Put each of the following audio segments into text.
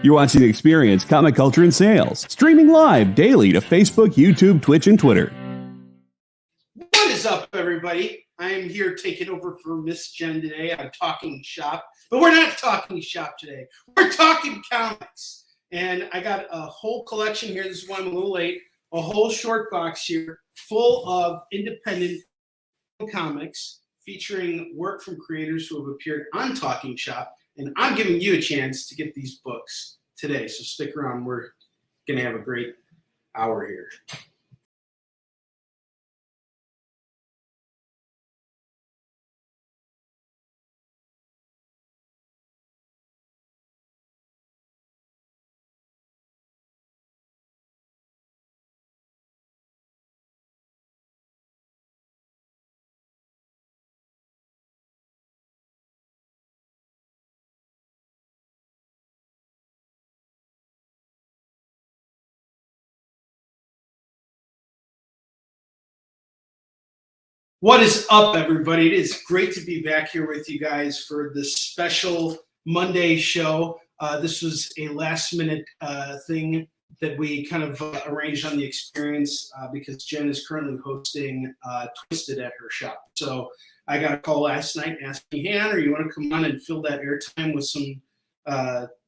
You're watching Experience Comic Culture and Sales, streaming live daily to Facebook, YouTube, Twitch, and Twitter. What is up, everybody? I am here taking over for Miss Jen today. I'm Talkin Shop, but we're not Talking Shop today. We're talking comics. And I got a whole collection here. This is why I'm a little late. A whole short box here full of independent comics featuring work from creators who have appeared on Talkin Shop. And I'm giving you a chance to get these books today. So stick around. We're going to have a great hour here. What is up, everybody? It is great to be back here with you guys for this special Monday show. This was a last-minute thing that we kind of arranged on the Experience because Jen is currently hosting Twisted at her shop. So I got a call last night asking, hey, Anna, you want to come on and fill that airtime with some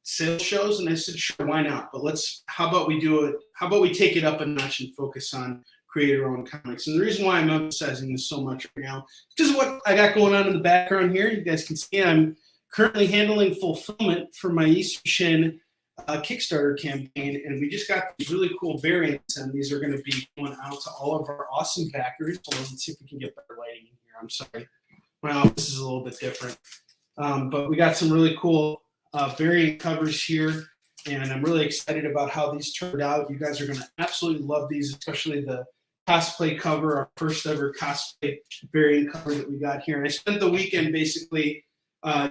sales shows? And I said, sure, why not? But how about we do it? How about we take it up a notch and focus on creator-owned comics? And the reason why I'm emphasizing this so much right now is because of what I got going on in the background here. You guys can see I'm currently handling fulfillment for my East Shin Kickstarter campaign, and we just got these really cool variants, and these are going to be going out to all of our awesome backers. So let's see if we can get better lighting in here. I'm sorry. Well, this is a little bit different. But we got some really cool variant covers here, and I'm really excited about how these turned out. You guys are going to absolutely love these, especially the cosplay cover, our first ever cosplay variant cover that we got here. And I spent the weekend basically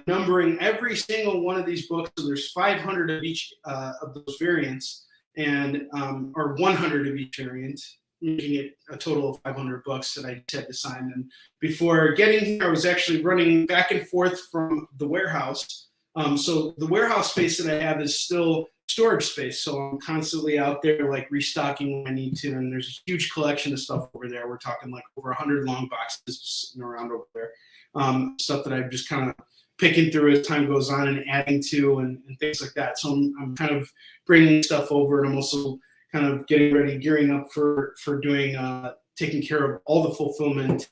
numbering every single one of these books. So there's 500 of each of those variants, and or 100 of each variant, making it a total of 500 books that I had to sign. And before getting here, I was actually running back and forth from the warehouse. So the warehouse space that I have is still storage space. So I'm constantly out there like restocking when I need to. And there's a huge collection of stuff over there. We're talking like over 100 long boxes just sitting around over there. Stuff that I'm just kind of picking through as time goes on and adding to and things like that. So I'm kind of bringing stuff over, and I'm also kind of getting ready, gearing up for doing, taking care of all the fulfillment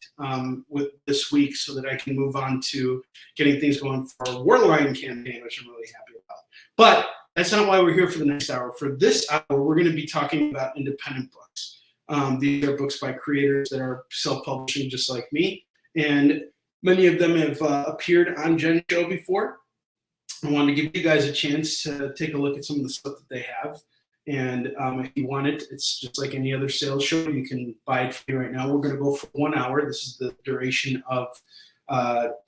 with this week so that I can move on to getting things going for our Warline campaign, which I'm really happy about. But that's not why we're here for the next hour. For this hour, we're going to be talking about independent books. These are books by creators that are self-publishing just like me, and many of them have appeared on Jen's show before. I wanted to give you guys a chance to take a look at some of the stuff that they have. And if you want it, it's just like any other sales show. You can buy it free right now. We're going to go for 1 hour. This is the duration of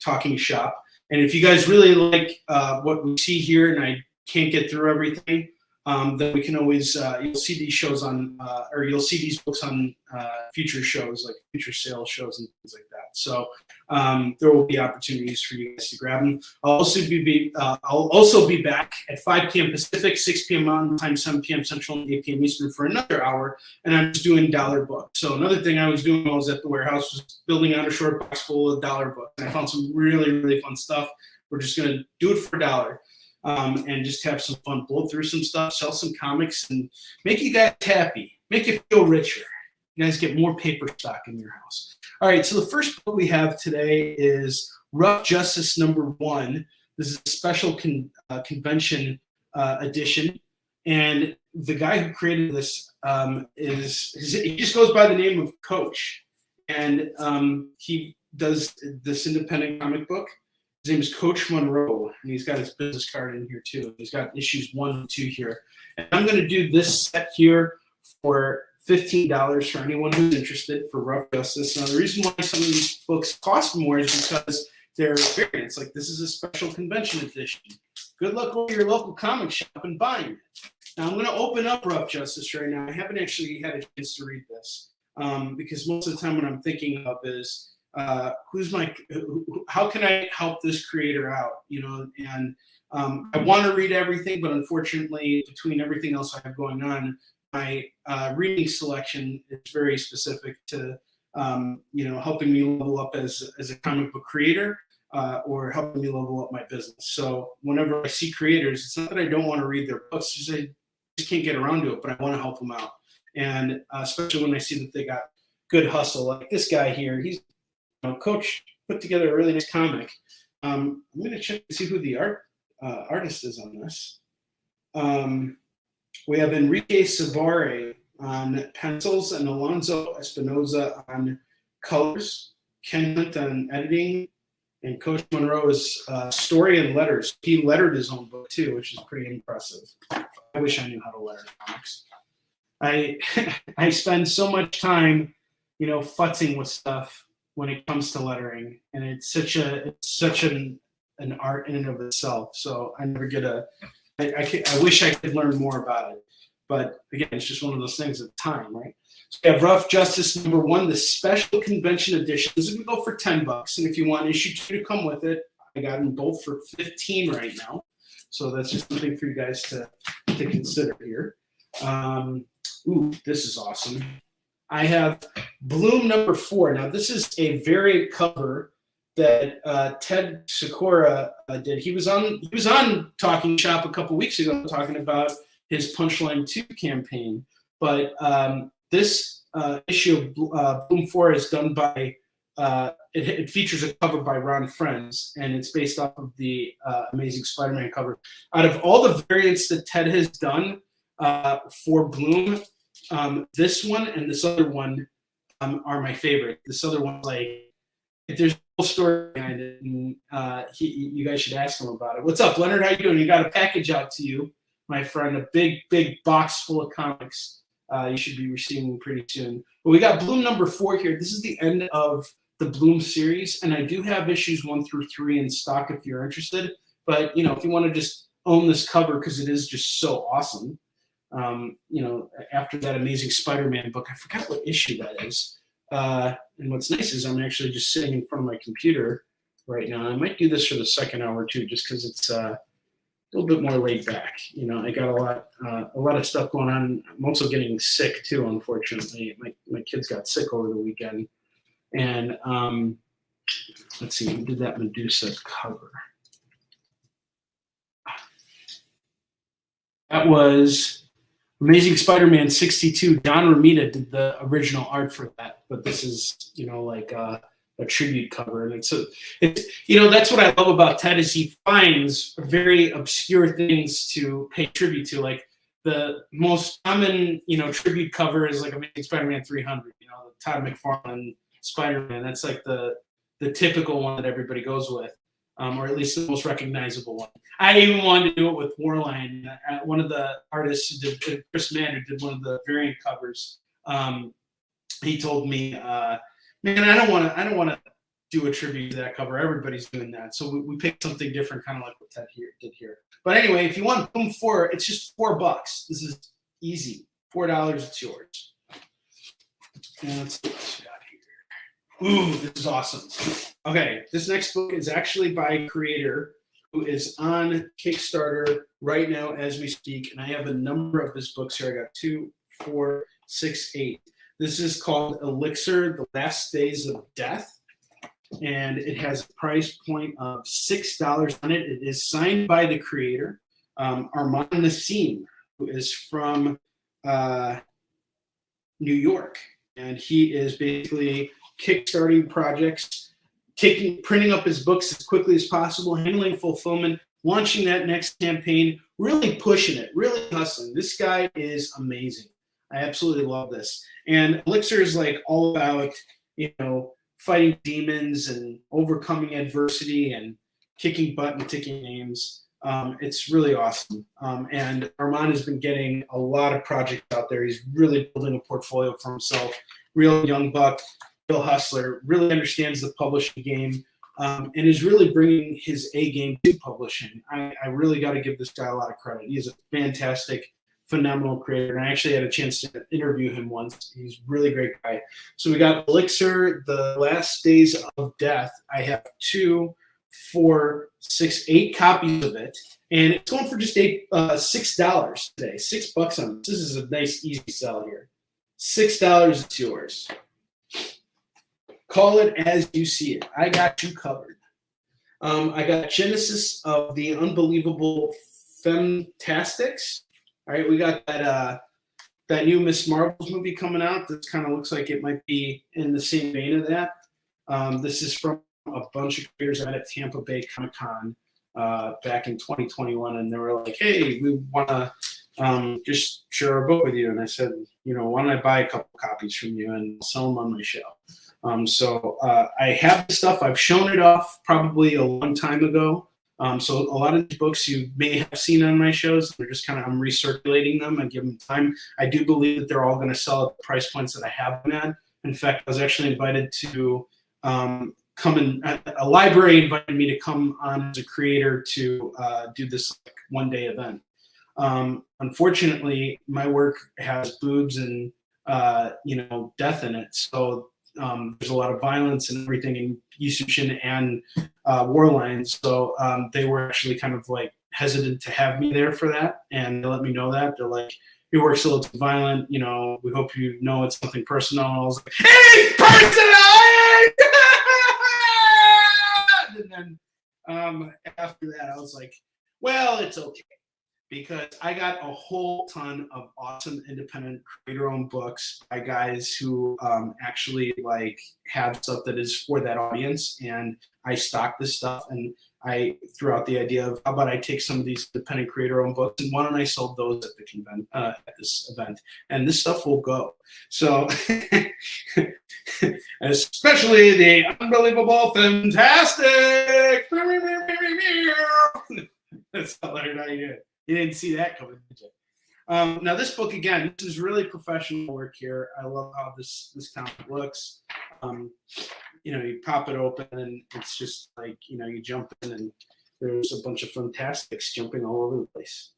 Talkin Shop. And if you guys really like what we see here and I can't get through everything, then we can always, you'll see these shows on, or you'll see these books on future shows, like future sales shows and things like that. So there will be opportunities for you guys to grab them. I'll also be back at 5 p.m. Pacific, 6 p.m. Mountain Time, 7 p.m. Central, and 8 p.m. Eastern for another hour, and I'm just doing dollar books. So another thing I was doing while I was at the warehouse was building out a short box full of dollar books. And I found some really, really fun stuff. We're just going to do it for $1. And just have some fun, blow through some stuff, sell some comics, and make you guys happy, make you feel richer. You guys get more paper stock in your house. All right, so the first book we have today is Rough Justice #1. This is a special convention edition, and the guy who created this he just goes by the name of Coach, and he does this independent comic book. His name is Coach Monroe, and he's got his business card in here too. He's got issues 1 and 2 here. And I'm going to do this set here for $15 for anyone who's interested for Rough Justice. Now, the reason why some of these books cost more is because they're variants. Like, this is a special convention edition. Good luck over your local comic shop and buying it. Now, I'm going to open up Rough Justice right now. I haven't actually had a chance to read this because most of the time what I'm thinking of is how can I help this creator out? And I want to read everything, but unfortunately, between everything else I have going on, my reading selection is very specific to helping me level up as a comic book creator, or helping me level up my business. So whenever I see creators, it's not that I don't want to read their books, it's just I just can't get around to it, but I want to help them out. And especially when I see that they got good hustle, like this guy here, he's Coach put together a really nice comic. I'm going to check to see who the artist is on this. We have Enrique Savare on pencils and Alonso Espinoza on colors, Ken Hunt on editing, and Coach Monroe's story and letters. He lettered his own book too, which is pretty impressive. I wish I knew how to letter comics. I spend so much time, futzing with stuff when it comes to lettering, and it's such an art in and of itself. So I never get I wish I could learn more about it, but again, it's just one of those things at time, right? So we have Rough Justice #1, the special convention edition. This would go for $10, and if you want issue 2 to come with it, I got them both for $15 right now. So that's just something for you guys to consider here. Ooh, this is awesome. I have Bloom #4. Now, this is a variant cover that Ted Sikora did. He was on Talkin Shop a couple weeks ago talking about his Punchline 2 campaign. But this issue of Bloom 4 is done by it features a cover by Ron Friends, and it's based off of the Amazing Spider-Man cover. Out of all the variants that Ted has done for Bloom, this one and this other one are my favorite. This other one's like, if there's a whole story behind it, and you guys should ask him about it. What's up, Leonard? How you doing? You got a package out to you, my friend, a big box full of comics. You should be receiving pretty soon. But we got Bloom #4 here. This is the end of the Bloom series, and I do have issues 1 through 3 in stock if you're interested. But if you want to just own this cover because it is just so awesome. After that Amazing Spider-Man book, I forgot what issue that is. And what's nice is I'm actually just sitting in front of my computer right now. I might do this for the second hour too, just because it's a little bit more laid back. I got a lot of stuff going on. I'm also getting sick too, unfortunately. My kids got sick over the weekend. And let's see, we did that Medusa cover. That was Amazing Spider-Man 62. Don Romita did the original art for that, but this is, like a tribute cover. And that's what I love about Ted is he finds very obscure things to pay tribute to. Like the most common, tribute cover is like Amazing Spider-Man 300, the Todd McFarlane Spider-Man. That's like the typical one that everybody goes with. Or at least the most recognizable one. I even wanted to do it with Warline. One of the artists who did, Chris Mann, who did one of the variant covers. He told me, "Man, I don't want to do a tribute to that cover. Everybody's doing that." So we picked something different, kind of like what Ted did here. But anyway, if you want Bloom 4, it's just $4. This is easy. $4, it's yours. And let's see what we got here. Ooh, this is awesome. Okay, this next book is actually by a creator who is on Kickstarter right now as we speak, and I have a number of his books here. I got 2, 4, 6, 8. This is called Elixir: The Last Days of Death, and it has a price point of $6 on it. It is signed by the creator, Armand Nassim, who is from New York, and he is basically kickstarting projects, printing up his books as quickly as possible, handling fulfillment, launching that next campaign, really pushing it, really hustling. This guy is amazing. I absolutely love this. And Elixir is like all about, fighting demons and overcoming adversity and kicking butt and taking names. It's really awesome. And Armand has been getting a lot of projects out there. He's really building a portfolio for himself. Real young buck. Hustler, really understands the publishing game, and is really bringing his A game to publishing. I really got to give this guy a lot of credit. He's a fantastic phenomenal creator. And I actually had a chance to interview him once. He's a really great guy. So we got Elixir, The Last Days of Death. I have 2, 4, 6, 8 copies of it. And it's going for just $6 today. $6 on it. This is a nice, easy sell here. $6, it's yours. Call it as you see it. I got you covered. I got Genesis of the Unbelievable Femtastics. All right, we got that new Miss Marvel's movie coming out. This kind of looks like it might be in the same vein of that. This is from a bunch of creators at Tampa Bay Comic Con back in 2021, and they were like, "Hey, we want to just share a book with you." And I said, "Why don't I buy a couple copies from you and sell them on my show?" So I have the stuff. I've shown it off probably a long time ago. So a lot of the books you may have seen on my shows, they're just I'm recirculating them and give them time. I do believe that they're all going to sell at the price points that I have them at. In fact, I was actually invited to come in. A library invited me to come on as a creator to do this one-day event. Unfortunately, my work has boobs and death in it. So there's a lot of violence and everything in Yusushin and Warlines. So they were actually kind of hesitant to have me there for that. And they let me know that. They're like, your work's a little too violent. We hope you know it's nothing personal. And I was like, hey, personal! And then after that, I was like, well, it's okay. Because I got a whole ton of awesome independent creator-owned books by guys who actually have stuff that is for that audience, and I stock this stuff. And I threw out the idea of how about I take some of these independent creator-owned books and why don't I sell those at the at this event, and this stuff will go. So, especially the Unbelievable Fantastic. That's how I hear it. You didn't see that coming, did you? Now this book, again, this is really professional work here. I love how this comic looks. You pop it open and it's just you jump in and there's a bunch of fantastics jumping all over the place.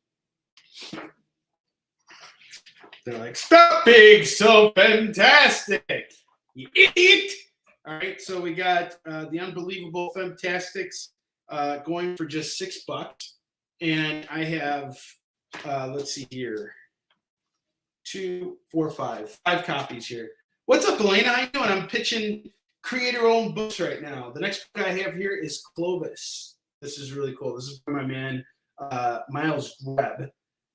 They're like, stop being so fantastic, you idiot! All right, so we got the Unbelievable Fantastics going for just $6. And I have, let's see here, 2, 4, 5 copies here. What's up, Elena? How you doing? I'm pitching creator-owned books right now. The next book I have here is Clovis. This is really cool. This is by my man, Miles Greb.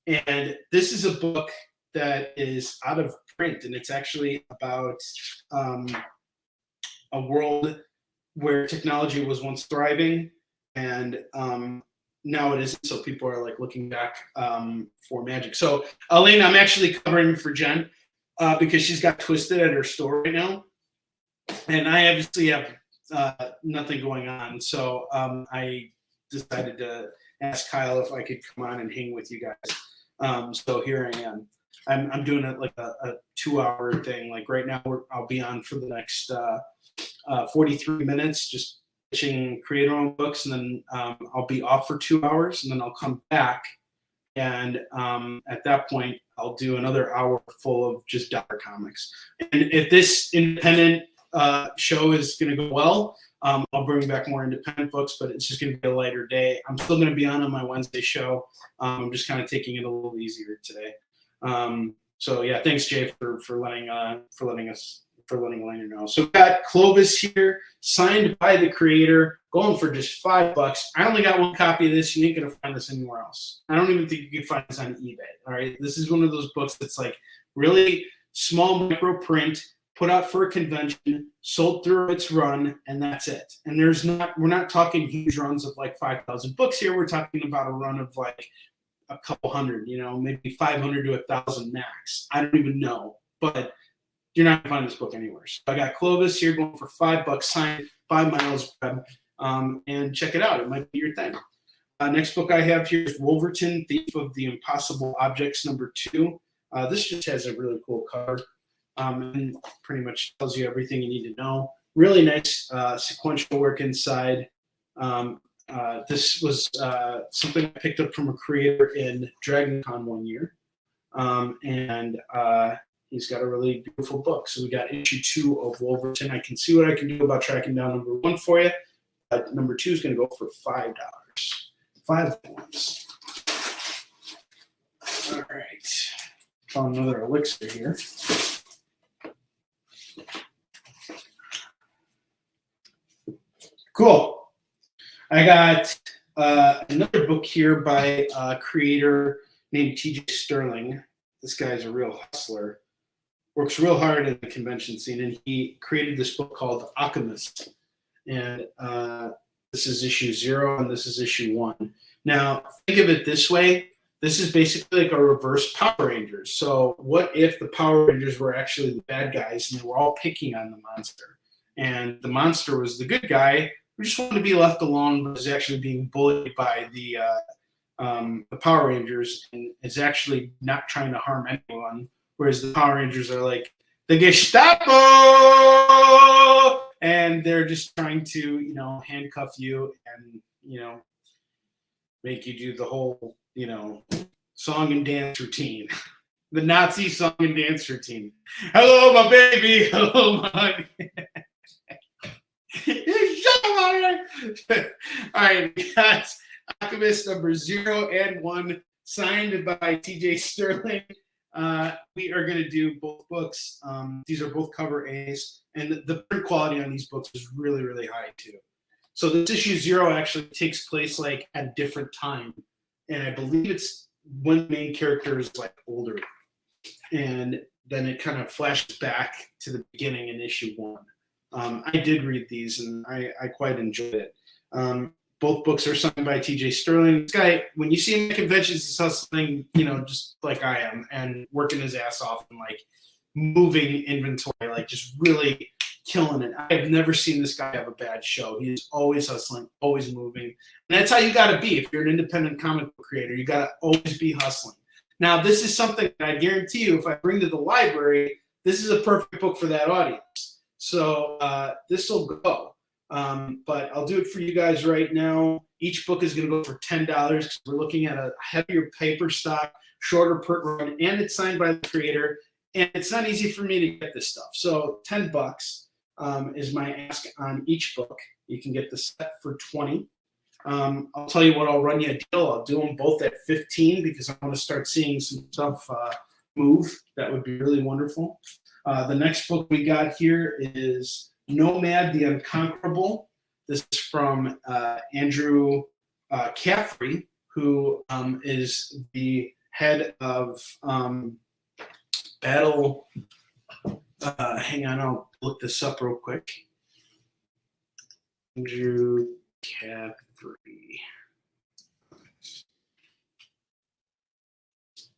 And this is a book that is out of print, and it's actually about a world where technology was once thriving, and now it isn't, so people are looking back for magic. So Elena, I'm actually covering for Jen because she's got Twisted at her store right now, and I obviously have nothing going on. So I decided to ask Kyle if I could come on and hang with you guys. So here I am. I'm doing it a 2-hour thing. Right now, I'll be on for the next 43 minutes, just pitching creator-owned books, and then I'll be off for 2 hours, and then I'll come back, and at that point, I'll do another hour full of just dollar comics. And if this independent show is going to go well, I'll bring back more independent books, but it's just going to be a lighter day. I'm still going to be on my Wednesday show. I'm just kind of taking it a little easier today. So yeah, thanks Jay for letting Elena know. So we got Clovis here, signed by the creator, going for just $5. I only got one copy of this. You ain't gonna find this anywhere else. I don't even think you can find this on eBay. All right, this is one of those books that's really small micro print, put out for a convention, sold through its run, and that's it. And we're not talking huge runs of 5,000 books here. We're talking about a run of a couple hundred, maybe 500 to 1,000 max. I don't even know, but you're not gonna find this book anywhere. So I got Clovis here going for $5, signed by Miles Greb, and check it out. It might be your thing. Next book I have here is Wolverton, Thief of the Impossible Objects #2. This just has a really cool cover, and pretty much tells you everything you need to know. Really nice sequential work inside. This was something I picked up from a creator in DragonCon one year. and he's got a really beautiful book. So we got issue 2 of Wolverton. I can see what I can do about tracking down number 1 for you. Number 2 is going to go for $5. 5 points. All right. Found another elixir here. Cool. I got another book here by a creator named TJ Sterling. This guy's a real hustler. Works real hard in the convention scene, and he created this book called Alchemist. And this is issue 0, and this is issue 1. Now, think of it this way. This is basically like a reverse Power Rangers. So what if the Power Rangers were actually the bad guys, and they were all picking on the monster? And the monster was the good guy who just wanted to be left alone, but is actually being bullied by the Power Rangers, and is actually not trying to harm anyone. Whereas the Power Rangers are like the Gestapo, and they're just trying to, handcuff you and, make you do the whole, song and dance routine. The Nazi song and dance routine. Hello, my baby. Hello, my. All right, we got Alchemist number 0 and 1, signed by TJ Sterling. We are going to do both books. These are both cover A's, and the print quality on these books is really, really high too. So this issue 0 actually takes place like at a different time, and I believe it's when the main character is like older, and then it kind of flashes back to the beginning in issue 1. I did read these, and I quite enjoyed it. Both books are signed by TJ Sterling. This guy, when you see him at conventions, he's hustling, just like I am, and working his ass off and like moving inventory, like just really killing it. I've never seen this guy have a bad show. He's always hustling, always moving. And that's how you got to be. If you're an independent comic book creator, you got to always be hustling. Now, this is something that I guarantee you, if I bring to the library, this is a perfect book for that audience. So this will go. But I'll do it for you guys right now. Each book is going to go for $10 because we're looking at a heavier paper stock, shorter print run, and it's signed by the creator. And it's not easy for me to get this stuff. So $10 is my ask on each book. You can get the set for $20. I'll tell you what, I'll run you a deal. I'll do them both at $15 because I want to start seeing some stuff move. That would be really wonderful. The next book we got here is Nomad the Unconquerable. This is from Andrew Caffrey, who is the head of Battle. Hang on, I'll look this up real quick. Andrew Caffrey.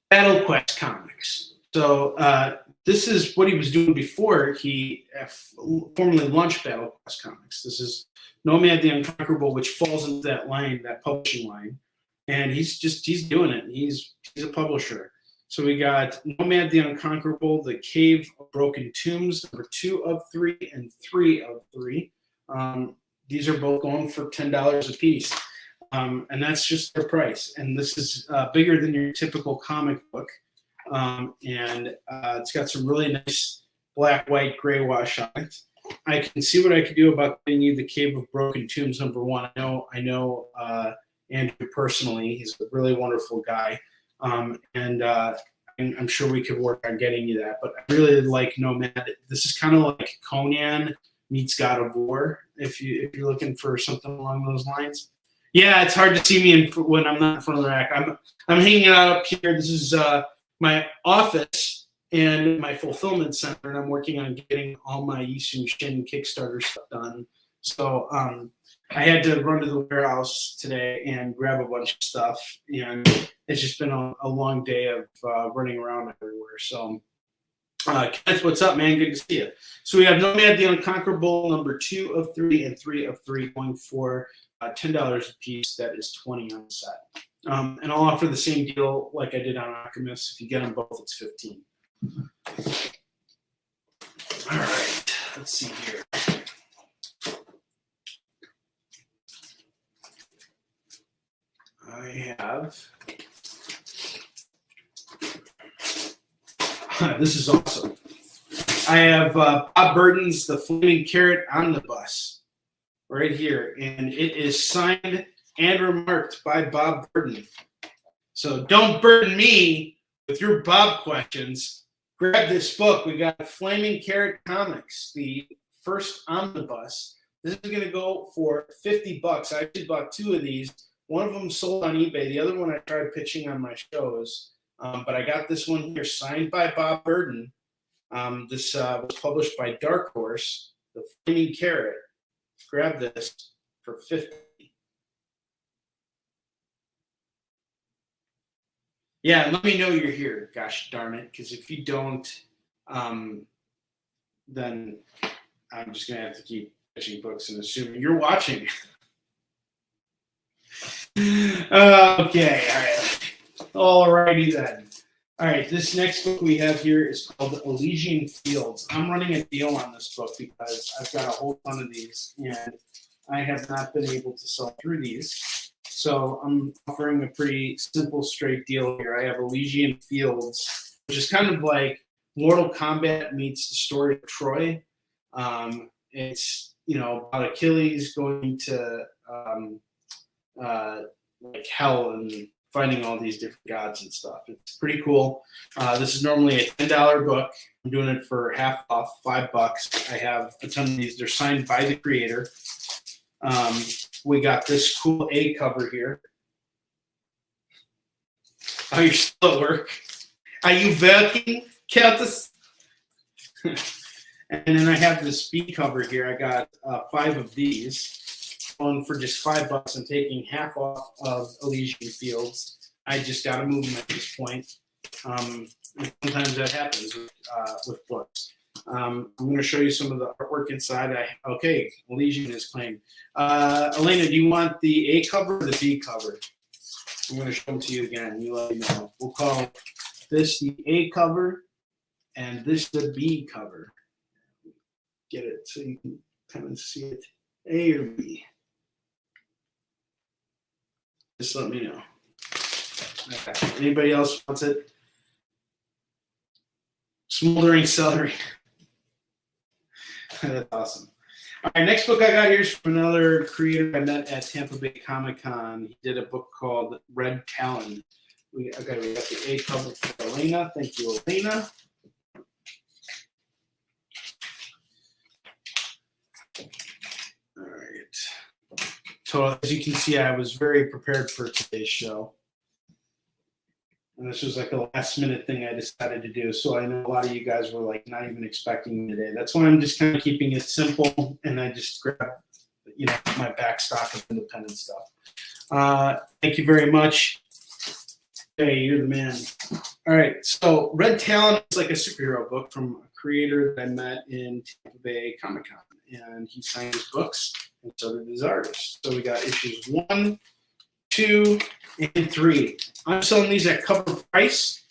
Battle Quest Comics. So this is what he was doing before he formally launched Battle Quest Comics. This is Nomad the Unconquerable, which falls into that line, that publishing line. And he's doing it. He's a publisher. So we got Nomad the Unconquerable, The Cave of Broken Tombs, number 2 of 3 and 3 of 3. These are both going for $10 a piece. And that's just their price. And this is bigger than your typical comic book. And it's got some really nice black, white, gray wash on it. I can see what I can do about getting you The Cave of Broken Tombs, number 1. I know Andrew personally. He's a really wonderful guy. And I'm sure we could work on getting you that. But I really like Nomad. This is kind of like Conan meets God of War, if you're looking for something along those lines. Yeah, it's hard to see me when I'm not in front of the rack. I'm hanging out up here. This is my office and my fulfillment center, and I'm working on getting all my Yisun Shin Kickstarter stuff done. So I had to run to the warehouse today and grab a bunch of stuff, and it's just been a long day of running around everywhere. So Kenneth, what's up, man? Good to see you. So we have Nomad the Unconquerable, number 2 of 3 and 3 of 3, going for $10 a piece. That is $20 on the set. And I'll offer the same deal like I did on Alchemist. If you get them both, it's $15. All right, let's see here. I have This is awesome. I have Bob Burden's The Flaming Carrot Omnibus right here, and it is signed and remarked by Bob Burden. So don't burden me with your Bob questions. Grab this book. We got Flaming Carrot Comics, the first omnibus. This is going to go for $50. I actually bought 2 of these. One of them sold on eBay. The other one I tried pitching on my shows. But I got this one here signed by Bob Burden. This was published by Dark Horse, The Flaming Carrot. Grab this for $50. Yeah, let me know you're here. Gosh darn it, because if you don't, then I'm just gonna have to keep pitching books and assuming you're watching. Okay, all right. Alrighty then. All right, this next book we have here is called Elysian Fields. I'm running a deal on this book because I've got a whole ton of these, and I have not been able to sell through these. So I'm offering a pretty simple, straight deal here. I have Elysian Fields, which is kind of like Mortal Kombat meets the story of Troy. It's, about Achilles going to like hell and finding all these different gods and stuff. It's pretty cool. This is normally a $10 book. I'm doing it for half off, $5. I have a ton of these. They're signed by the creator. We got this cool A cover here. Oh, you're still at work? Are you working, Countess? And then I have this B cover here. I got 5 of these. One for just $5. I'm taking half off of Elysian Fields. I just got to move them at this point. Sometimes that happens with books. I'm going to show you some of the artwork inside. Okay, Elysian is claimed. Elena, do you want the A cover or the B cover? I'm going to show them to you again. You let me know. We'll call this the A cover and this the B cover. Get it so you can kind of see it. A or B? Just let me know. Okay. Anybody else wants it? Smoldering Celery. That's awesome. All right, next book I got here is from another creator I met at Tampa Bay Comic-Con. He did a book called Red Talon. We got the A cover for Elena. Thank you, Elena. All right. So as you can see, I was very prepared for today's show. And this was like a last minute thing I decided to do. So I know a lot of you guys were like not even expecting me today. That's why I'm just kind of keeping it simple. And I just grabbed, my back stock of independent stuff. Thank you very much. Hey, you're the man. All right. So Red Talon is like a superhero book from a creator that I met in Tampa Bay Comic-Con. And he signed his books, and so did his artists. So we got issues 1, 2, and 3. I'm selling these at cover price.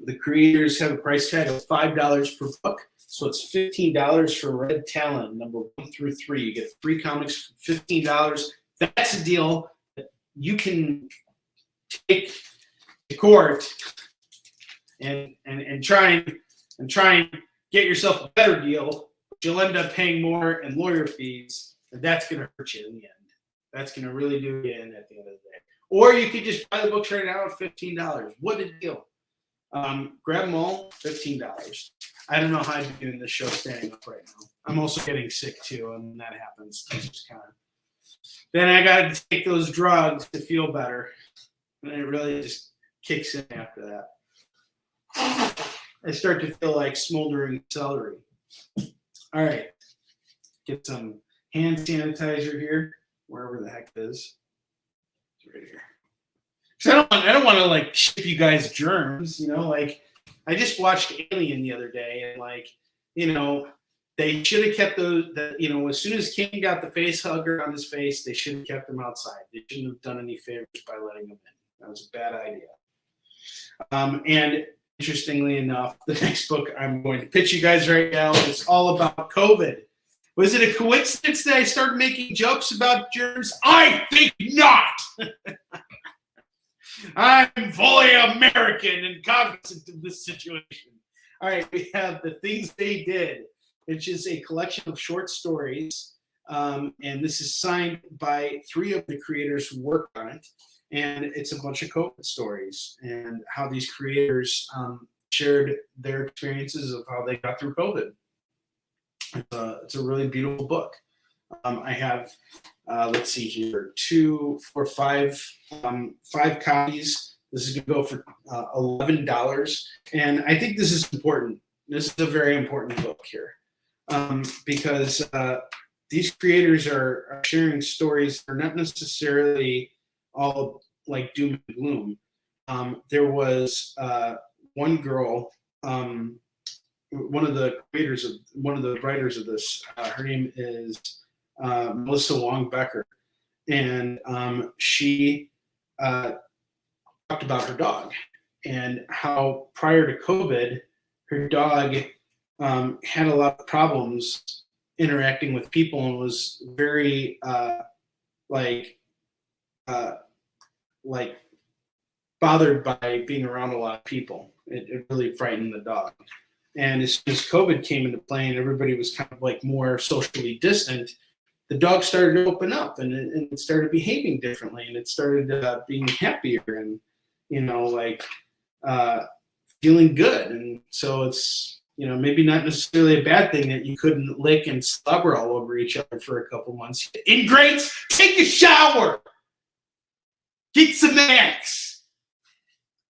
The creators have a price tag of $5 per book. So it's $15 for Red Talon, number 1 through 3. You get 3 comics for $15. That's a deal that you can take to court and try and get yourself a better deal. You'll end up paying more in lawyer fees, and that's going to hurt you in the end. That's going to really do you in at the end of the day. Or you could just buy the books right now at $15. What a deal. Grab them all, $15. I don't know how I'm doing this show standing up right now. I'm also getting sick, too, and when that happens, it's just kind of... Then I got to take those drugs to feel better, and it really just kicks in after that. I start to feel like smoldering celery. All right, get some hand sanitizer here, wherever the heck it is. It's right here. So I don't want to like ship you guys germs, Like I just watched Alien the other day, and they should have kept those. As soon as King got the face hugger on his face, they should have kept them outside. They shouldn't have done any favors by letting them in. That was a bad idea. And interestingly enough, the next book I'm going to pitch you guys right now is all about COVID. Was it a coincidence that I started making jokes about germs? I think not. I'm fully American and cognizant of this situation. All right, we have The Things They Did, which is a collection of short stories. And this is signed by 3 of the creators who worked on it. And it's a bunch of COVID stories and how these creators shared their experiences of how they got through COVID. It's a really beautiful book. I have, let's see here, 2, 4, 5 copies. This is going to go for $11. And I think this is important. This is a very important book here because these creators are sharing stories that are not necessarily all like doom and gloom. There was one girl, one of the writers of this, her name is Melissa Wong Becker, and she talked about her dog and how prior to COVID, her dog had a lot of problems interacting with people and was very bothered by being around a lot of people. It really frightened the dog. And as soon as COVID came into play and everybody was kind of like more socially distant, the dog started to open up and it started behaving differently and it started being happier and, feeling good. And so it's, maybe not necessarily a bad thing that you couldn't lick and slobber all over each other for a couple months. Ingrates, take a shower. Get some Axe.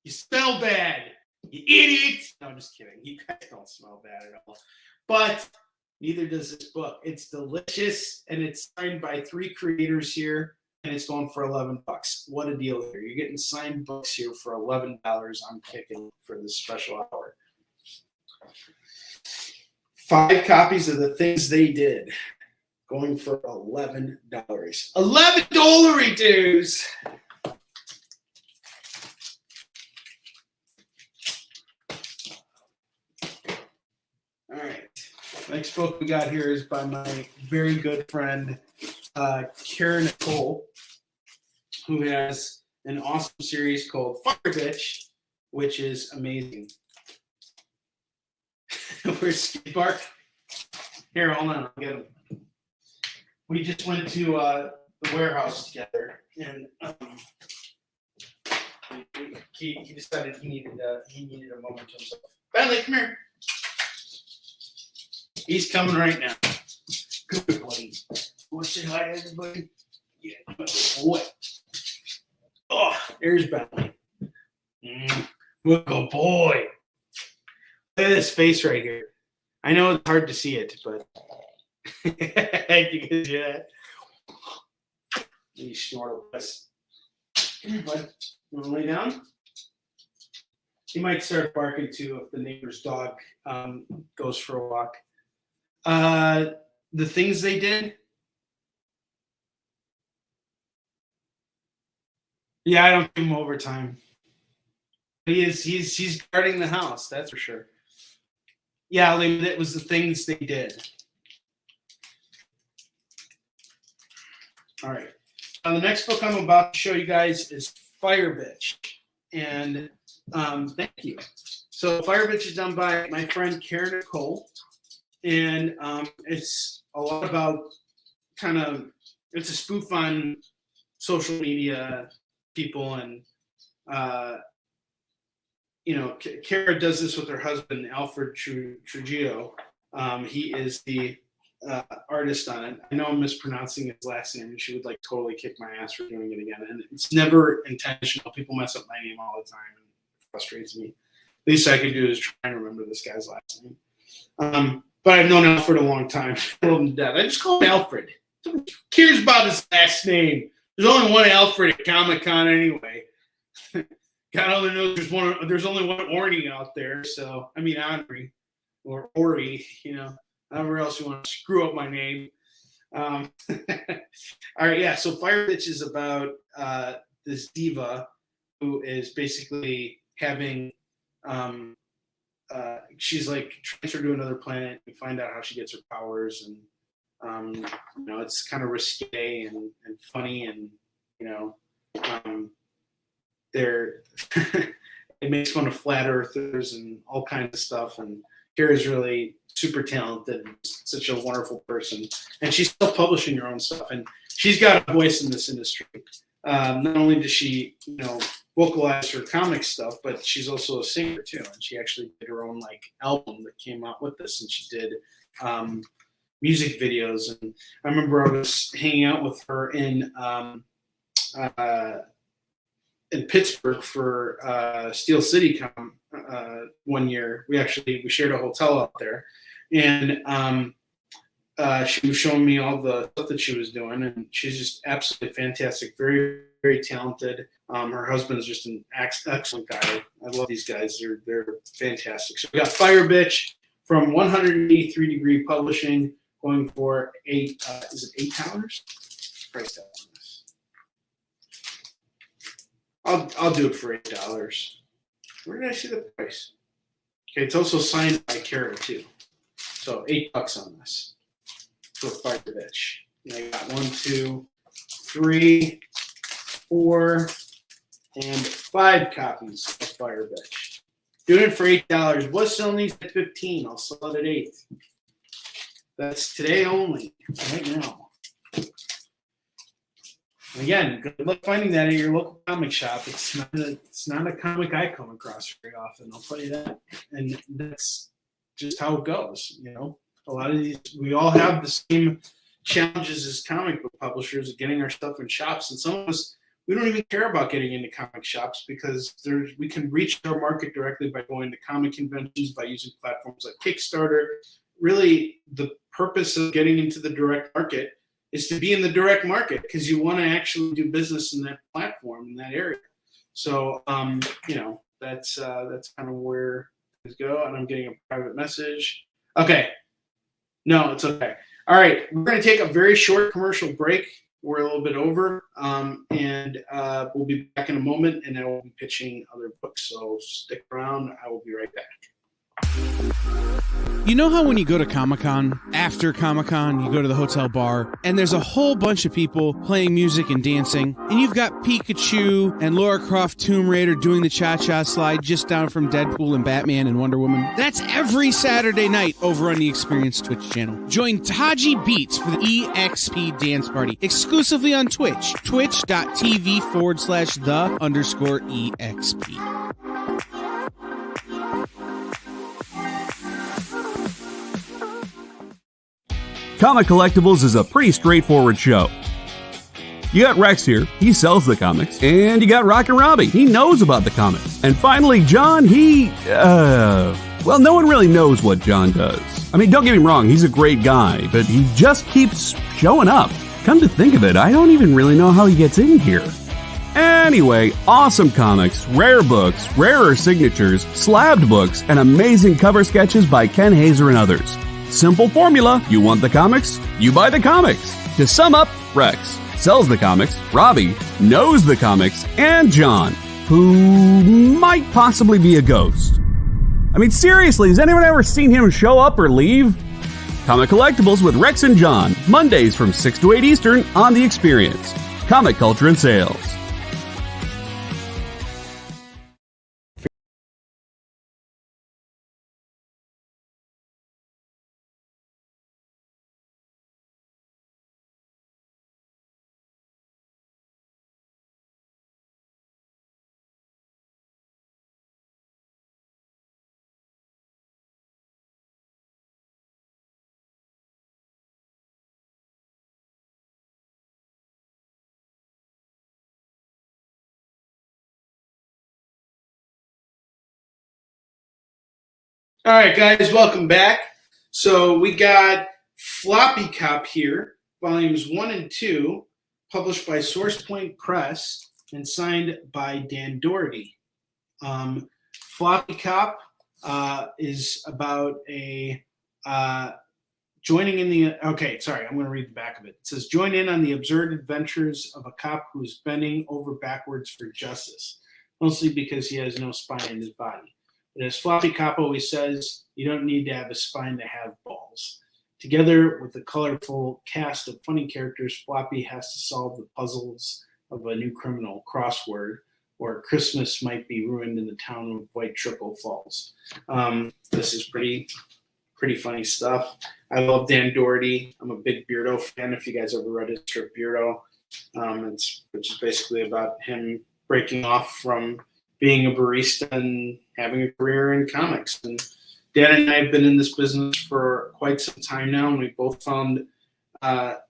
You smell bad. You idiot. No, I'm just kidding. You guys don't smell bad at all. But neither does this book. It's delicious, and it's signed by 3 creators here, and it's going for $11. What a deal here. You're getting signed books here for $11. I'm kicking for this special hour. 5 copies of The Things They Did, going for $11. $11 dues. All right. Next book we got here is by my very good friend, Karen Nicole, who has an awesome series called Fire Bitch, which is amazing. Where's Skid Mark? Here, hold on, I'll get him. We just went to the warehouse together, and he decided he needed a moment to himself. Bentley, come here. He's coming right now. Good buddy. Want to say hi to everybody? Yeah. What? Oh, there's Bentley. Good boy. Look at this face right here. I know it's hard to see it, but you can do that. You snort with us. Come here, bud. You want to lay down? He might start barking too if the neighbor's dog goes for a walk. The Things They Did. Yeah, I don't give him overtime. He's guarding the house, that's for sure. Yeah, that was The Things They Did. All right. The next book I'm about to show you guys is Fire Bitch. And thank you. So Fire Bitch is done by my friend Karen Nicole. And it's a lot about it's a spoof on social media people. And, Kara does this with her husband, Alfred Trujillo. He is the artist on it. I know I'm mispronouncing his last name, and she would totally kick my ass for doing it again. And it's never intentional. People mess up my name all the time, and it frustrates me. Least I could do is try and remember this guy's last name. But I've known Alfred a long time. I love him to death. I just call him Alfred. Who cares about his last name? There's only one Alfred at Comic-Con anyway. God only knows there's only one Orny out there. So, I mean, Henri or Ori, however else you want to screw up my name. All right, yeah. So Fire Bitch is about this diva who is basically having she's transferred to another planet and find out how she gets her powers, and it's kind of risque and funny, and they're it makes fun of flat earthers and all kinds of stuff. And Kara's really super talented, such a wonderful person, and she's still publishing her own stuff, and she's got a voice in this industry. Not only does she, vocalize her comic stuff, but she's also a singer too, and she actually did her own album that came out with this, and she did music videos. And I remember I was hanging out with her in Pittsburgh for Steel City one year. We shared a hotel out there, and she was showing me all the stuff that she was doing, and she's just absolutely fantastic, very, very talented. Her husband's just an excellent guy. I love these guys. They're fantastic. So we got Fire Bitch from 183 Degree Publishing, going for is it $8? Price tag on this. I'll do it for $8. Where did I see the price? Okay, it's also signed by Kara too. So $8 on this for Fire Bitch. And I got 1, 2, 3, 4, and 5 copies of Fire Bitch. Doing it for $8. Was selling these at $15. I'll sell it at $8. That's today only, right now. Again, good luck finding that at your local comic shop. It's not a comic I come across very often, I'll tell you that. And that's just how it goes, A lot of these, we all have the same challenges as comic book publishers of getting our stuff in shops. And some of us, we don't even care about getting into comic shops because we can reach our market directly by going to comic conventions, by using platforms like Kickstarter. Really, the purpose of getting into the direct market is to be in the direct market because you want to actually do business in that platform, in that area. So, that's kind of where things go. And I'm getting a private message. Okay. No, it's okay. All right. We're going to take a very short commercial break. We're a little bit over, and we'll be back in a moment, and I will be pitching other books. So stick around. I will be right back. You know how when you go to Comic-Con, after Comic-Con, you go to the hotel bar, and there's a whole bunch of people playing music and dancing, and you've got Pikachu and Lara Croft Tomb Raider doing the cha-cha slide just down from Deadpool and Batman and Wonder Woman? That's every Saturday night over on the Experience Twitch channel. Join Taji Beats for the EXP Dance Party, exclusively on Twitch, twitch.tv/the_EXP. Comic Collectibles is a pretty straightforward show. You got Rex here, he sells the comics, and you got Rock and Robbie, he knows about the comics. And finally, John, no one really knows what John does. I mean, don't get me wrong, he's a great guy, but he just keeps showing up. Come to think of it, I don't even really know how he gets in here. Anyway, awesome comics, rare books, rarer signatures, slabbed books, and amazing cover sketches by Ken Hazer and others. Simple formula, you want the comics, you buy the comics. To sum up, Rex sells the comics, Robbie knows the comics, and John, who might possibly be a ghost. I mean, seriously, has anyone ever seen him show up or leave? Comic Collectibles with Rex and John, Mondays from 6 to 8 Eastern on The Experience. Comic Culture and Sales. All right, guys, welcome back. So we got Floppy Cop here, volumes 1 and 2, published by Source Point Press and signed by Dan Doherty. Floppy Cop is about a joining in the. Okay, sorry, I'm going to read the back of it. It says, "Join in on the absurd adventures of a cop who is bending over backwards for justice, mostly because he has no spine in his body. But as Floppy Cop always says, you don't need to have a spine to have balls." Together with a colorful cast of funny characters, Floppy has to solve the puzzles of a new criminal crossword or Christmas might be ruined in the town of White Triple Falls. This is pretty funny stuff. I love Dan Doherty. I'm a big Beardo fan. If you guys ever read his strip Beardo, which is basically about him breaking off from being a barista and having a career in comics. And Dan and I have been in this business for quite some time now, and we both found our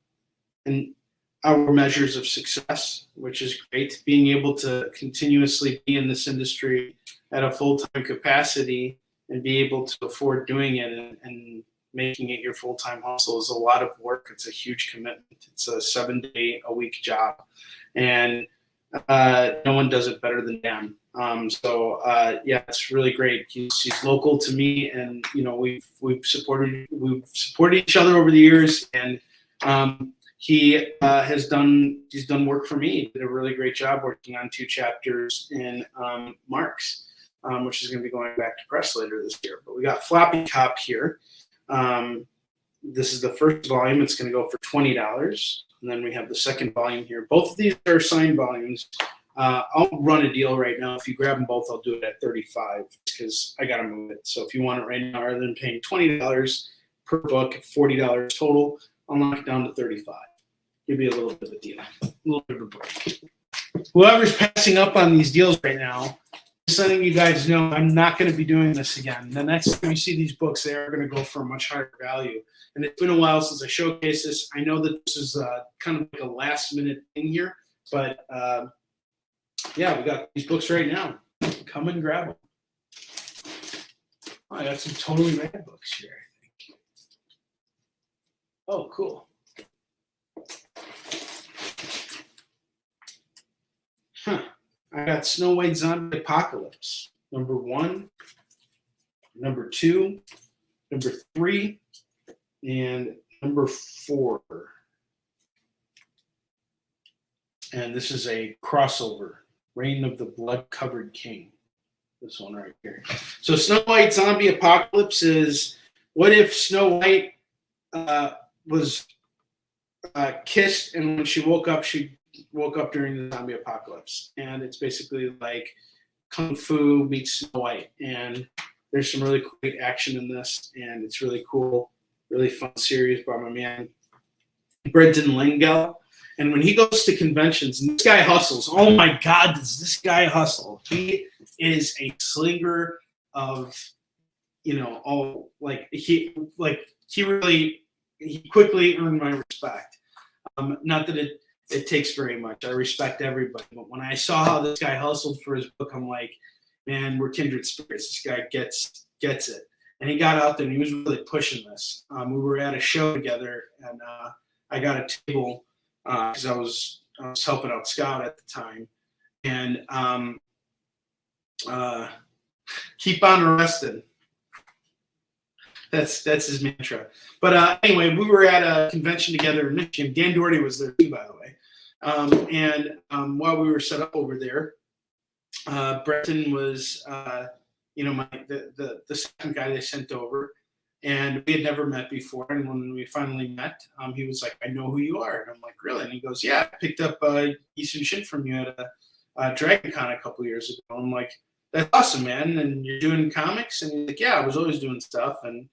measures of success, which is great. Being able to continuously be in this industry at a full-time capacity and be able to afford doing it and making it your full-time hustle is a lot of work. It's a huge commitment. It's a 7-day-a-week job, and no one does it better than Dan. Yeah, it's really great. He's local to me, and we've supported each other over the years, and he's done work for me. He did a really great job working on 2 chapters in Marks, which is going to be going back to press later this year. But we got Floppy Cop here. This is the first volume. It's going to go for $20. And then we have the second volume here. Both of these are signed volumes. I'll run a deal right now. If you grab them both, I'll do it at $35 because I got to move it. So if you want it right now, rather than paying $20 per book, $40 total, I'll knock it down to $35. Give you a little bit of a deal, a little bit of a break. Whoever's passing up on these deals right now, just letting you guys know I'm not going to be doing this again. The next time you see these books, they are going to go for a much higher value. And it's been a while since I showcased this. I know that this is kind of like a last-minute thing here, but yeah, we got these books right now. Come and grab them. Oh, I got some Totally Rad books here, I think. Oh, cool. I got Snow White Zombie Apocalypse, number 1, number 2, number 3, and number 4. And this is a crossover, Reign of the Blood-Covered King. This one right here. So Snow White Zombie Apocalypse is, what if Snow White was kissed, and when she woke up during the zombie apocalypse. And it's basically like Kung Fu meets Snow White. And there's some really great action in this, and it's really cool, really fun series by my man Brendan Langell. And when he goes to conventions, and this guy hustles. Oh my God, does this guy hustle? He is a slinger of, he quickly earned my respect. Not that it takes very much. I respect everybody. But when I saw how this guy hustled for his book, I'm like, man, we're kindred spirits. This guy gets it. And he got out there and he was really pushing this. We were at a show together, and I got a table because I was helping out Scott at the time. And keep on arresting. That's his mantra. But anyway, we were at a convention together in Michigan. Dan Doherty was there too, by the way. While we were set up over there, Brenton was, the second guy they sent over, and we had never met before. And when we finally met, he was like, "I know who you are," and I'm like, "Really?" And he goes, "Yeah, I picked up Eastern Shin from you at a Dragon Con a couple years ago." I'm like, "That's awesome, man! And you're doing comics?" And he's like, "Yeah, I was always doing stuff, and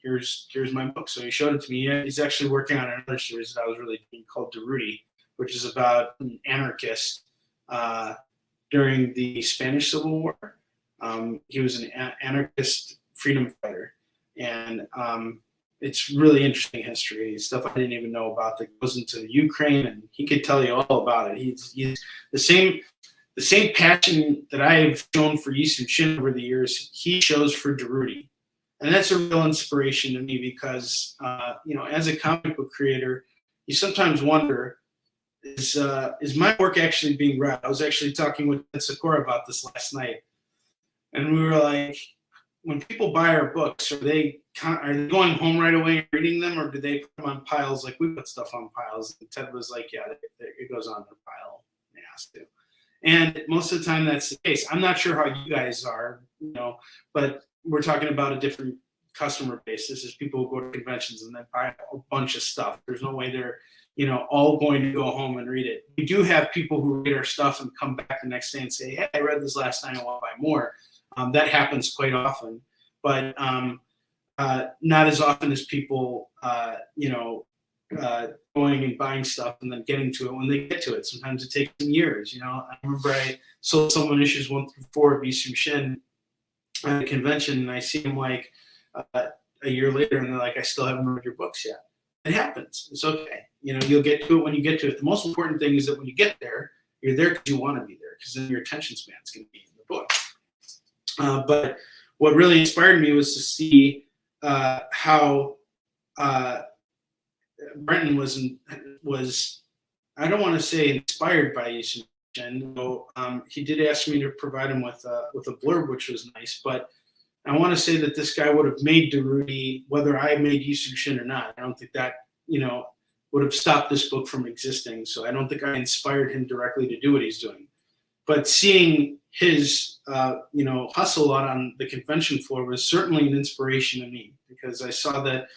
here's my book." So he showed it to me. He's actually working on another series that I was really doing called Durruti, which is about an anarchist during the Spanish Civil War. He was an anarchist freedom fighter, and it's really interesting history, stuff I didn't even know about that goes into Ukraine, and he could tell you all about it. He's the same passion that I've shown for Eastern Shin over the years, he shows for Durruti. And that's a real inspiration to me because, as a comic book creator, you sometimes wonder, is my work actually being read? I was actually talking with Sakura about this last night. And we were like, when people buy our books, are they going home right away and reading them, or do they put them on piles like we put stuff on piles? And Ted was like, yeah, it goes on the pile. It has to. And most of the time that's the case. I'm not sure how you guys are, but we're talking about a different customer base. This is people who go to conventions and then buy a bunch of stuff. There's no way they're, all going to go home and read it. We do have people who read our stuff and come back the next day and say, hey, I read this last night, I want to buy more. That happens quite often, but not as often as people, going and buying stuff and then getting to it when they get to it. Sometimes it takes them years. I remember I sold someone issues 1 through 4 of Yisum Shin at a convention, and I see them like a year later, and they're like, I still haven't read your books yet. It happens. It's okay. You'll get to it when you get to it. The most important thing is that when you get there, you're there because you want to be there, because then your attention span is going to be in the book. But what really inspired me was to see how Brenton was I don't want to say inspired by Yisum Shin, though he did ask me to provide him with a blurb, which was nice. But I want to say that this guy would have made Darude whether I made Yisum Shin or not. I don't think that would have stopped this book from existing. So I don't think I inspired him directly to do what he's doing. But seeing his hustle out on the convention floor was certainly an inspiration to me, because I saw that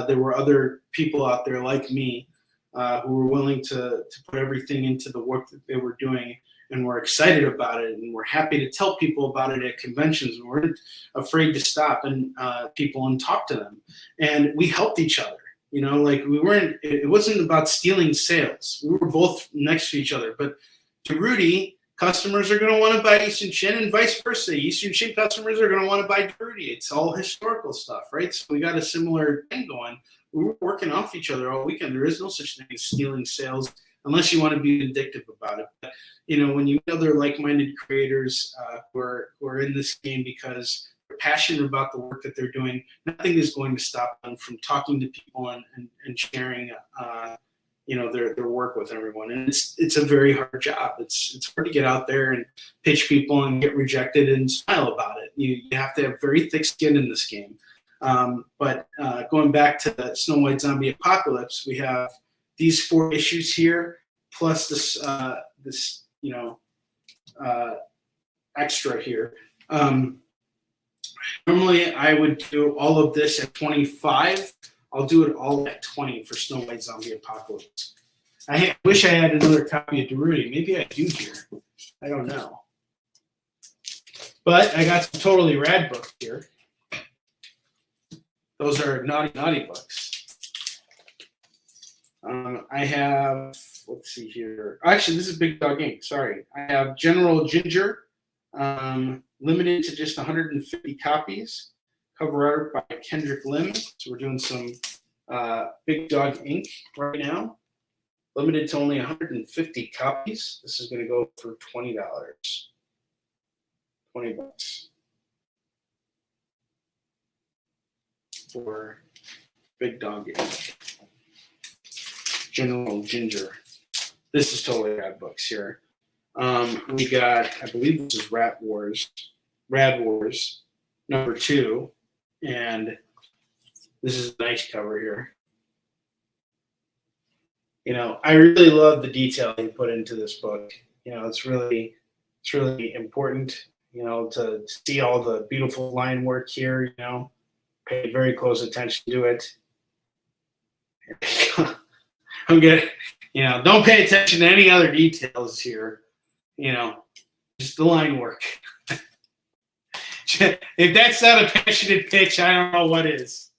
there were other people out there like me who were willing to put everything into the work that they were doing, and were excited about it, and were happy to tell people about it at conventions, and weren't afraid to stop and people and talk to them. And we helped each other. It wasn't about stealing sales. We were both next to each other. But to Rudy, customers are going to want to buy Yisum Shin, and vice versa. Yisum Shin customers are going to want to buy Darude. It's all historical stuff, right? So we got a similar thing going. We were working off each other all weekend. There is no such thing as stealing sales unless you want to be vindictive about it. But, when you meet other like-minded creators who are in this game because they're passionate about the work that they're doing, nothing is going to stop them from talking to people and sharing their work with everyone. And it's a very hard job. It's hard to get out there and pitch people and get rejected and smile about it. You have to have very thick skin in this game. But going back to the Snow White Zombie Apocalypse, we have these 4 issues here, plus this extra here. Normally I would do all of this at 25. I'll do it all at 20 for Snow White Zombie Apocalypse. I wish I had another copy of Darude. Maybe I do here. I don't know. But I got some totally rad books here. Those are naughty books. I have, let's see here. Actually, this is Big Dog Ink. Sorry. I have General Ginger, limited to just 150 copies. Cover art by Kendrick Lim. So we're doing some Big Dog Ink right now. Limited to only 150 copies. This is going to go for $20. $20 for Big Dog Ink. General Ginger. This is totally rad books here. We got, I believe this is Rad Wars #2. And this is a nice cover here. I really love the detail he put into this book. It's really important, to see all the beautiful line work here, pay very close attention to it. I'm good. Don't pay attention to any other details here. Just the line work. If that's not a passionate pitch, I don't know what is.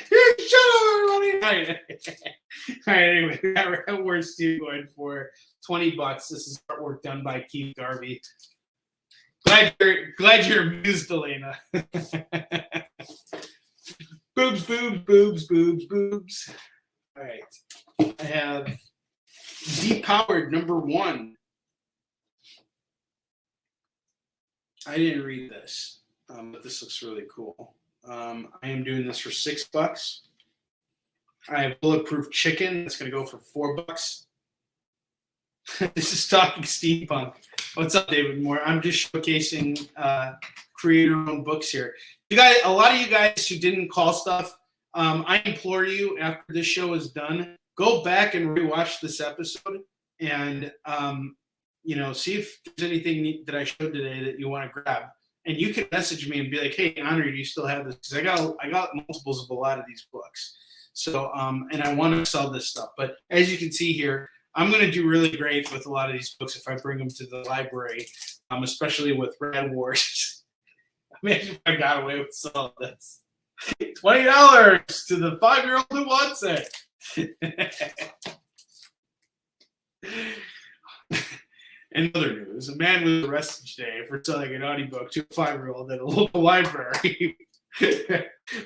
Shut up, everybody. All right, anyway, we got Rad Wars 2 going for $20. This is artwork done by Keith Garvey. Glad you're amused, Elena. Boobs, boobs, boobs, boobs, boobs. All right. I have Depowered #1. I didn't read this, but this looks really cool. I am doing this for $6. I have Bulletproof Chicken. That's going to go for $4. This is Talking Steampunk. What's up, David Moore? I'm just showcasing creator-owned books here. You guys, a lot of you guys who didn't call stuff, I implore you, after this show is done, go back and rewatch this episode and see if there's anything that I showed today that you want to grab. And you can message me and be like, "Hey, Honor, do you still have this?" Because I got multiples of a lot of these books. So, and I want to sell this stuff. But as you can see here, I'm going to do really great with a lot of these books if I bring them to the library, especially with Rad Wars. Imagine if I got away with selling this. $20 to the 5-year-old who wants it. In other news, a man was arrested today for selling an audiobook to a 5-year-old at a local library.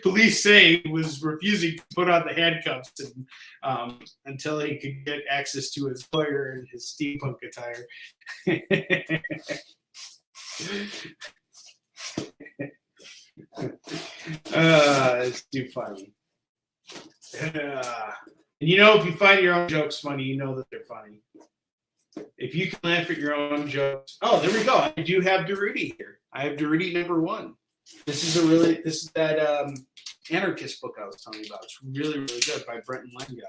Police say he was refusing to put on the handcuffs until he could get access to his lawyer and his steampunk attire. It's too funny. And you know, if you find your own jokes funny, you know that they're funny. If you can laugh at your own jokes. Oh, there we go. I do have Durutti here. I have Durutti #1. This is that anarchist book I was telling you about. It's really, really good by Brenton Lengel.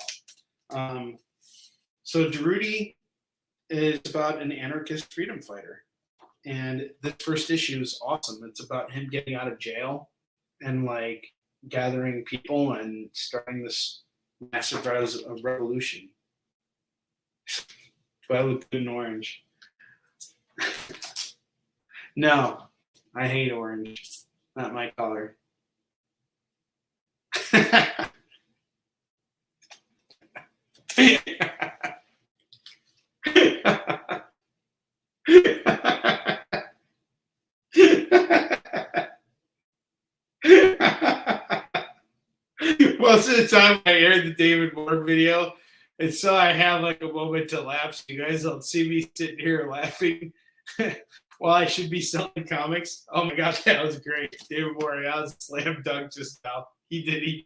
So Durutti is about an anarchist freedom fighter. And the first issue is awesome. It's about him getting out of jail and like gathering people and starting this massive revolution. Do I look good in orange? No, I hate orange. Not my color. Most of the time I aired the David Moore video, and so I have like a moment to laugh. So you guys don't see me sitting here laughing while I should be selling comics. Oh my gosh, that was great. David Moore, that was a slam dunk just now. He did eat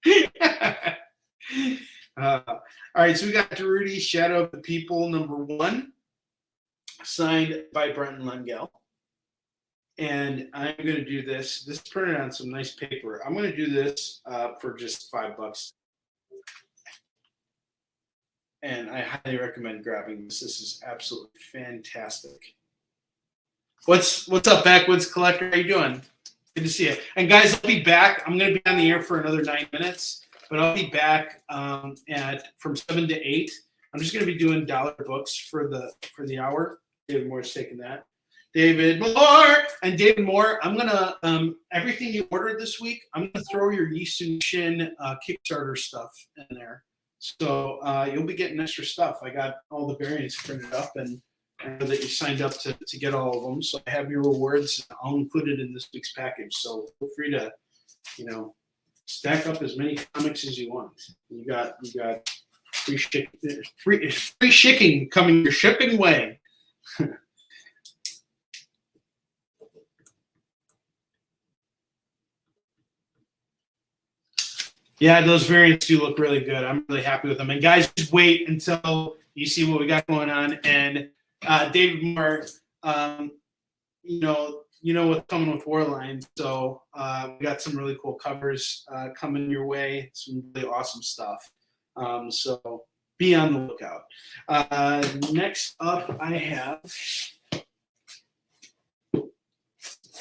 me. All right, so we got Durutti, Shadow of the People #1, signed by Brenton Lengel. And I'm going to do this. This is printed on some nice paper. I'm going to do this for just $5. And I highly recommend grabbing this. This is absolutely fantastic. What's up, Backwoods Collector? How you doing? Good to see you. And guys, I'll be back. I'm going to be on the air for another 9 minutes, but I'll be back from 7 to 8. I'm just going to be doing dollar books for the hour. David Moore's taking that. David Moore and David Moore. I'm gonna everything you ordered this week. I'm gonna throw your Yisun Shin Kickstarter stuff in there, so you'll be getting extra stuff. I got all the variants printed up, and I know that you signed up to get all of them. So I have your rewards. I'll include it in this week's package. So feel free to, stack up as many comics as you want. You got free shipping coming your shipping way. Yeah, those variants do look really good. I'm really happy with them. And guys, just wait until you see what we got going on. And David Moore, you know what's coming with Warline. So we got some really cool covers coming your way. Some really awesome stuff. So be on the lookout. Next up, I have.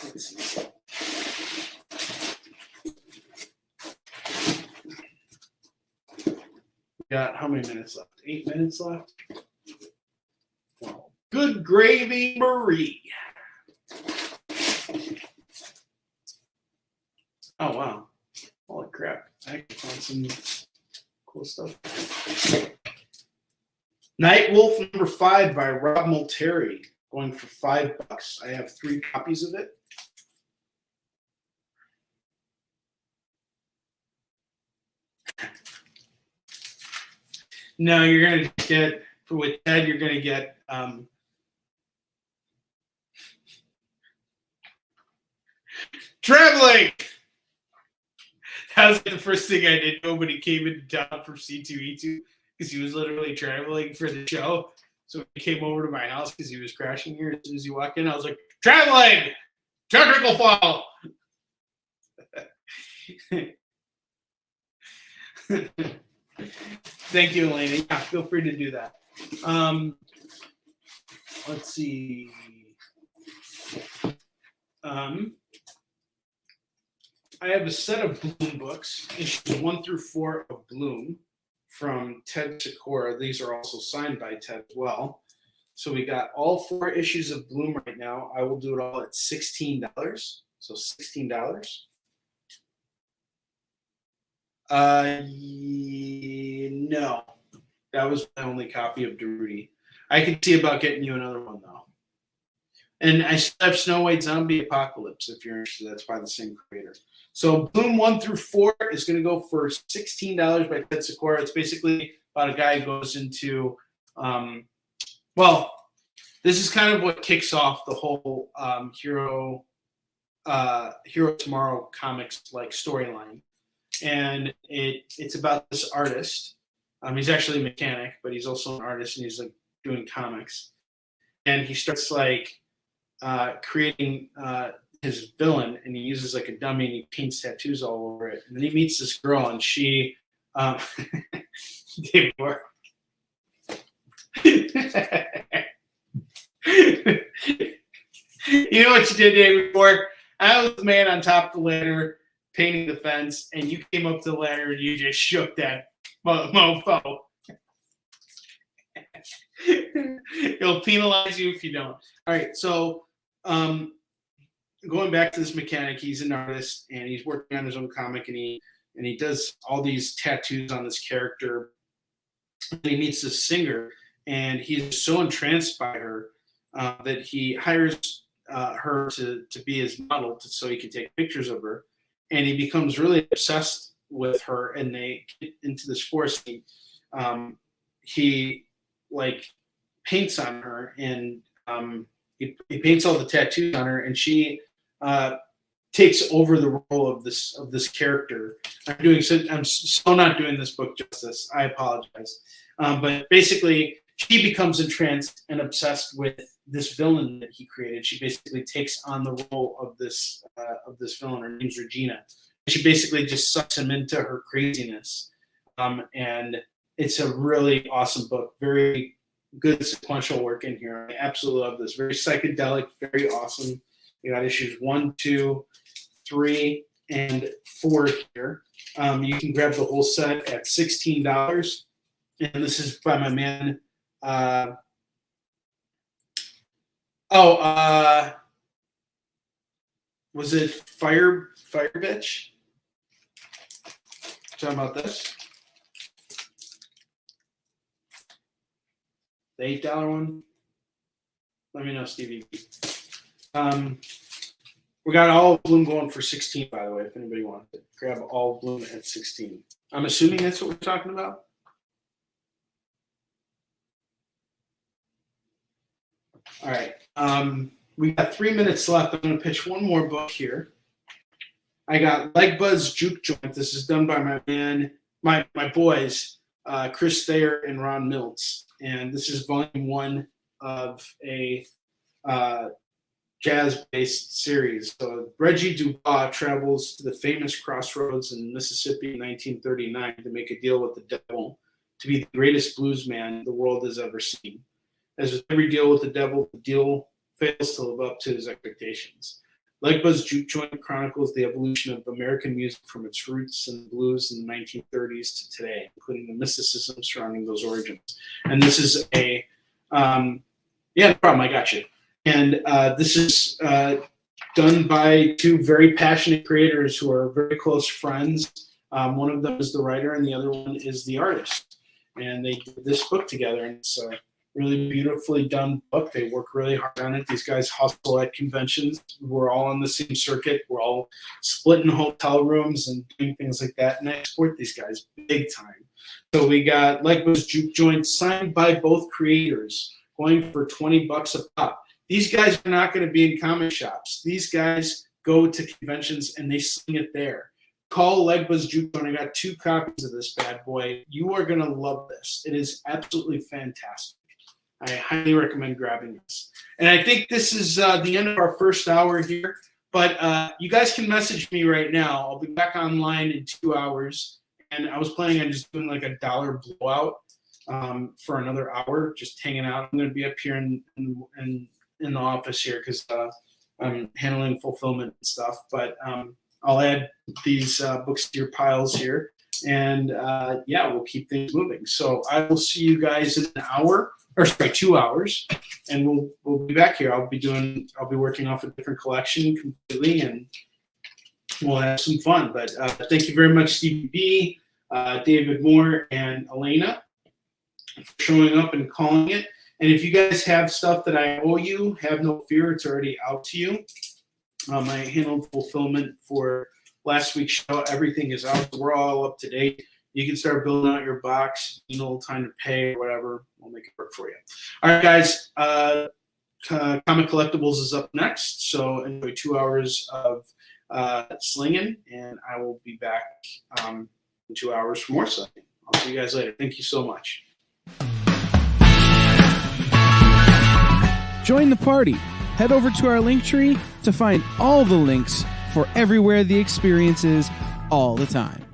Let's see. Got how many minutes left? 8 minutes left. Good Gravy Marie. Oh wow! Holy crap! I found some cool stuff. Night Wolf #5 by Rob Multeri, going for $5. I have 3 copies of it. No, you're going to get, with Ted, you're going to get traveling. That was the first thing I did when he came into town for C2E2, because he was literally traveling for the show. So he came over to my house because he was crashing here. As soon as he walked in, I was like, traveling! Technical file! Thank you, Elena. Yeah, feel free to do that. Let's see. I have a set of Bloom books, issues 1 through 4 of Bloom from Ted Sikora. These are also signed by Ted as well. So we got all 4 issues of Bloom right now. I will do it all at $16. So $16. No, that was my only copy of Darude. I can see about getting you another one though. And I still have Snow White Zombie Apocalypse if you're interested. That's by the same creator. So Bloom 1 through 4 is going to go for $16 by Ted Sikora. It's basically about a guy who goes into, well, this is kind of what kicks off the whole Hero Tomorrow comics like storyline. And it's about this artist. He's actually a mechanic, but he's also an artist, and he's like doing comics. And he starts like creating his villain, and he uses like a dummy, and he paints tattoos all over it. And then he meets this girl, and she, David Moore. You know what you did, David Moore? I was the man on top of the ladder painting the fence, and you came up to the ladder and you just shook that mofo. He'll penalize you if you don't. All right, so going back to this mechanic, he's an artist and he's working on his own comic, and he does all these tattoos on this character. And he meets this singer, and he's so entranced by her that he hires her to be his model so he can take pictures of her. And he becomes really obsessed with her, and they get into this forest. He like paints on her, and he paints all the tattoos on her, and she takes over the role of this character. I'm so not doing this book justice. I apologize, but basically, she becomes entranced and obsessed with this villain that he created. She basically takes on the role of this villain. Her name's Regina. She basically just sucks him into her craziness. And it's a really awesome book. Very good sequential work in here. I absolutely love this. Very psychedelic, very awesome. We got issues 1, 2, 3, and 4 here. You can grab the whole set at $16. And this is by my man. Was it Fire Bitch? Talking about this? The $8 one? Let me know, Stevie. We got all of Bloom going for $16, by the way, if anybody wants it. Grab all of Bloom at $16. I'm assuming that's what we're talking about. All right. We got 3 minutes left. I'm going to pitch one more book here. I got Leg Buzz Juke Joint. This is done by my man, my boys, Chris Thayer and Ron Miltz. And this is volume 1 of a jazz-based series. So Reggie Dubois travels to the famous crossroads in Mississippi in 1939 to make a deal with the devil to be the greatest blues man the world has ever seen. As with every deal with the devil, the deal fails to live up to his expectations. Leg Buzz Juke Joint chronicles the evolution of American music from its roots in the blues in the 1930s to today, including the mysticism surrounding those origins. And this is a, no problem, I got you. And this is done by 2 very passionate creators who are very close friends. One of them is the writer, and the other one is the artist. And they did this book together, and it's a really beautifully done book. They work really hard on it. These guys hustle at conventions. We're all on the same circuit. We're all splitting hotel rooms and doing things like that. And I support these guys big time. So we got Leg Buzz Juke Joint signed by both creators, going for $20 a pop. These guys are not going to be in comic shops. These guys go to conventions and they sing it there. Call Leg Buzz Juke Joint. I got 2 copies of this bad boy. You are going to love this. It is absolutely fantastic. I highly recommend grabbing this. And I think this is the end of our first hour here. But you guys can message me right now. I'll be back online in 2 hours. And I was planning on just doing like a $1 blowout for another hour, just hanging out. I'm going to be up here in the office here because I'm handling fulfillment and stuff. But I'll I'll add these books to your piles here. And we'll keep things moving. So I will see you guys in 2 hours, and we'll be back here. I'll be working off a different collection completely, and we'll have some fun. But thank you very much, Stevie B, David Moore, and Elena for showing up and calling it. And if you guys have stuff that I owe you, have no fear, it's already out to you. I handled fulfillment for last week's show. Everything is out. We're all up to date. You can start building out your box. You know, time to pay or whatever. We'll make it work for you. All right, guys. Comic Collectibles is up next. So enjoy 2 hours of slinging, and I will be back in 2 hours for more slinging. I'll see you guys later. Thank you so much. Join the party. Head over to our link tree to find all the links for everywhere the experience is all the time.